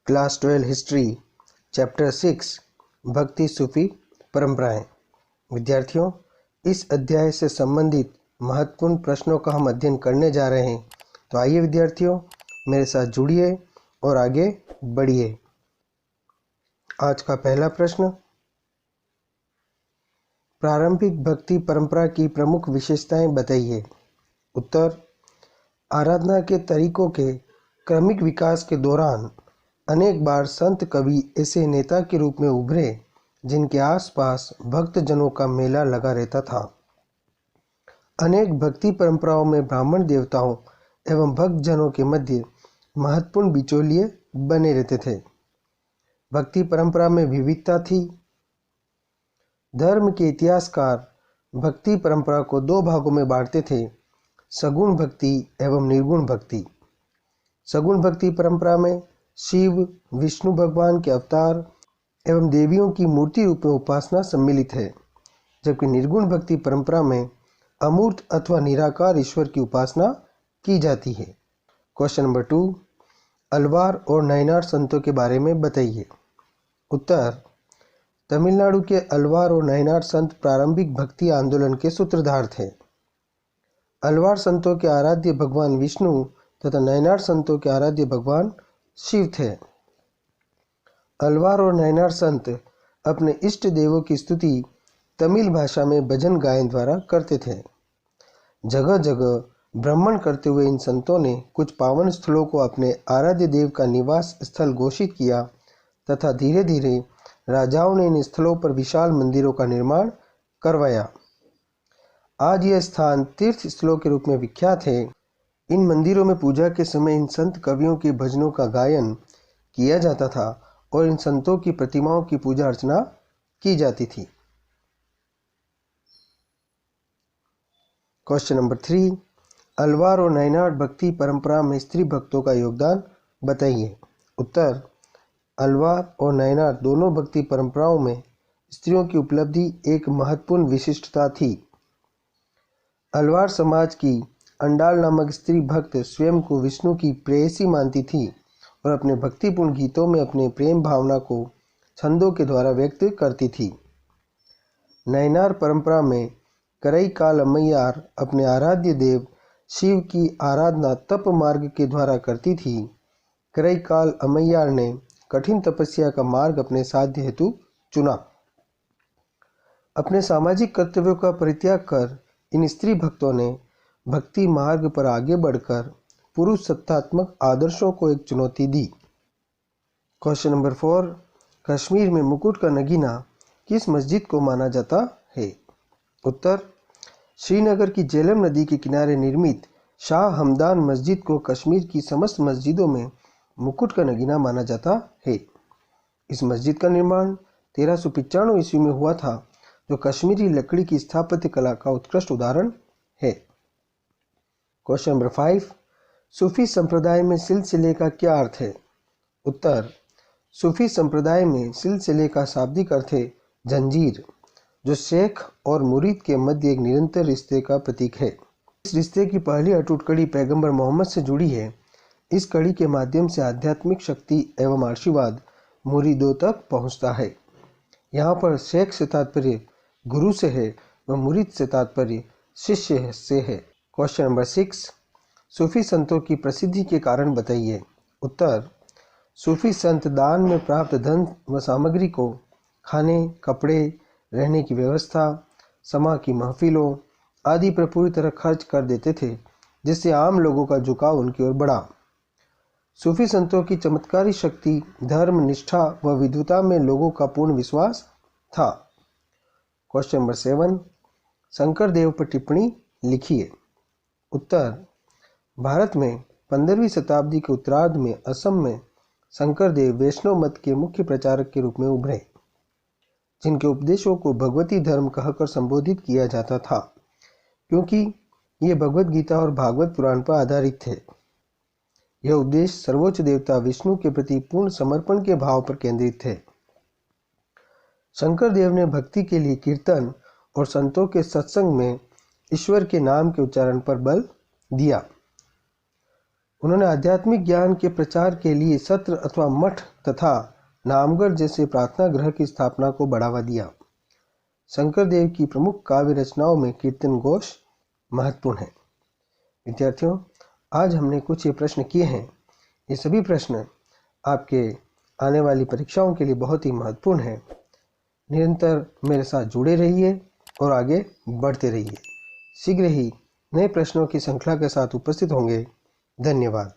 Class 12 history chapter 6 भक्ति सूफी परंपराएं। विद्यार्थियों, इस अध्याय से संबंधित महत्वपूर्ण प्रश्नों का हम अध्ययन करने जा रहे हैं। तो आइए विद्यार्थियों, मेरे साथ जुड़िए और आगे बढ़िए। आज का पहला प्रश्न, प्रारंभिक भक्ति परंपरा की प्रमुख विशेषताएं बताइए। उत्तर, आराधना के तरीकों के क्रमिक विकास के दौरान अनेक बार संत कवि ऐसे नेता के रूप में उभरे जिनके आसपास भक्तजनों का मेला लगा रहता था। अनेक भक्ति परंपराओं में ब्राह्मण देवताओं एवं भक्तजनों के मध्य महत्वपूर्ण बिचौलिए बने रहते थे। भक्ति परंपरा में विविधता थी। धर्म के इतिहासकार भक्ति परंपरा को दो भागों में बांटते थे, सगुण भक्ति एवं निर्गुण भक्ति। सगुण भक्ति परंपरा में शिव, विष्णु भगवान के अवतार एवं देवियों की मूर्ति रूप में उपासना सम्मिलित है, जबकि निर्गुण भक्ति परंपरा में अमूर्त अथवा निराकार ईश्वर की उपासना की जाती है। क्वेश्चन नंबर 2, अलवार और नयनार संतों के बारे में बताइए। उत्तर, तमिलनाडु के अलवार और नयनार संत प्रारंभिक भक्ति आंदोलन के सूत्रधार थे। अलवार संतों के आराध्य भगवान विष्णु तथा नयनार संतों के आराध्य भगवान शिव थे। अलवार और नयनार संत अपने इष्ट देवों की स्तुति तमिल भाषा में भजन गायन द्वारा करते थे। जगह जगह भ्रमण करते हुए इन संतों ने कुछ पावन स्थलों को अपने आराध्य देव का निवास स्थल घोषित किया तथा धीरे धीरे राजाओं ने इन स्थलों पर विशाल मंदिरों का निर्माण करवाया। आज यह स्थान तीर्थ स्थलों के रूप में विख्यात है। इन मंदिरों में पूजा के समय इन संत कवियों के भजनों का गायन किया जाता था और इन संतों की प्रतिमाओं की पूजा अर्चना की जाती थी। क्वेश्चन नंबर 3, अलवार और नयनार भक्ति परंपरा में स्त्री भक्तों का योगदान बताइए। उत्तर, अलवार और नयनार दोनों भक्ति परंपराओं में स्त्रियों की उपलब्धि एक महत्वपूर्ण विशिष्टता थी। अलवार समाज की अंडाल नामक स्त्री भक्त स्वयं को विष्णु की प्रेयसी मानती थी और अपने भक्तिपूर्ण गीतों में अपने प्रेम भावना को छंदों के द्वारा व्यक्त करती थी। नयनार परंपरा में करईकाल अम्मैयार अपने आराध्य देव शिव की आराधना तप मार्ग के द्वारा करती थी। करईकाल अम्मैयार ने कठिन तपस्या का मार्ग अपने साध्य हेतु चुना। अपने सामाजिक कर्तव्यों का परित्याग कर इन स्त्री भक्तों ने भक्ति मार्ग पर आगे बढ़कर पुरुष सत्तात्मक आदर्शों को एक चुनौती दी। क्वेश्चन नंबर 4, कश्मीर में मुकुट का नगीना किस मस्जिद को माना जाता है। उत्तर, श्रीनगर की झेलम नदी के किनारे निर्मित शाह हमदान मस्जिद को कश्मीर की समस्त मस्जिदों में मुकुट का नगीना माना जाता है। इस मस्जिद का निर्माण 1395 ईस्वी में हुआ था, जो कश्मीरी लकड़ी की स्थापत्य कला का उत्कृष्ट उदाहरण है। क्वेश्चन नंबर 5, सूफी संप्रदाय में सिलसिले का क्या अर्थ है। उत्तर, सूफी संप्रदाय में सिलसिले का शाब्दिक अर्थ है जंजीर, जो शेख और मुरीद के मध्य एक निरंतर रिश्ते का प्रतीक है। इस रिश्ते की पहली अटूट कड़ी पैगंबर मोहम्मद से जुड़ी है। इस कड़ी के माध्यम से आध्यात्मिक शक्ति एवं आशीर्वाद मुरीदों तक पहुंचता है। यहाँ पर शेख से तात्पर्य गुरु से है व मुरीद से तात्पर्य शिष्य से है। क्वेश्चन नंबर 6, सूफी संतों की प्रसिद्धि के कारण बताइए। उत्तर, सूफी संत दान में प्राप्त धन व सामग्री को खाने, कपड़े, रहने की व्यवस्था, समा की महफिलों आदि पर पूरी तरह खर्च कर देते थे, जिससे आम लोगों का झुकाव उनकी ओर बढ़ा। सूफी संतों की चमत्कारी शक्ति, धर्म, निष्ठा व विद्वता में लोगों का पूर्ण विश्वास था। क्वेश्चन नंबर 7, शंकर देव पर टिप्पणी लिखिए। उत्तर, भारत में 15वीं शताब्दी के उत्तरार्ध में असम में शंकर देव वैष्णव मत के मुख्य प्रचारक के रूप में उभरे, जिनके उपदेशों को भगवती धर्म कहकर संबोधित किया जाता था, क्योंकि ये भगवत गीता और भागवत पुराण पर आधारित थे। यह उपदेश सर्वोच्च देवता विष्णु के प्रति पूर्ण समर्पण के भाव पर केंद्रित थे। शंकर देव ने भक्ति के लिए कीर्तन और संतों के सत्संग में ईश्वर के नाम के उच्चारण पर बल दिया। उन्होंने आध्यात्मिक ज्ञान के प्रचार के लिए सत्र अथवा मठ तथा नामगढ़ जैसे प्रार्थना गृह की स्थापना को बढ़ावा दिया। शंकरदेव की प्रमुख काव्य रचनाओं में कीर्तन घोष महत्वपूर्ण है। विद्यार्थियों, आज हमने कुछ ये प्रश्न किए हैं। ये सभी प्रश्न आपके आने वाली परीक्षाओं के लिए बहुत ही महत्वपूर्ण है। निरंतर मेरे साथ जुड़े रहिए और आगे बढ़ते रहिए। शीघ्र ही नए प्रश्नों की श्रृंखला के साथ उपस्थित होंगे। धन्यवाद।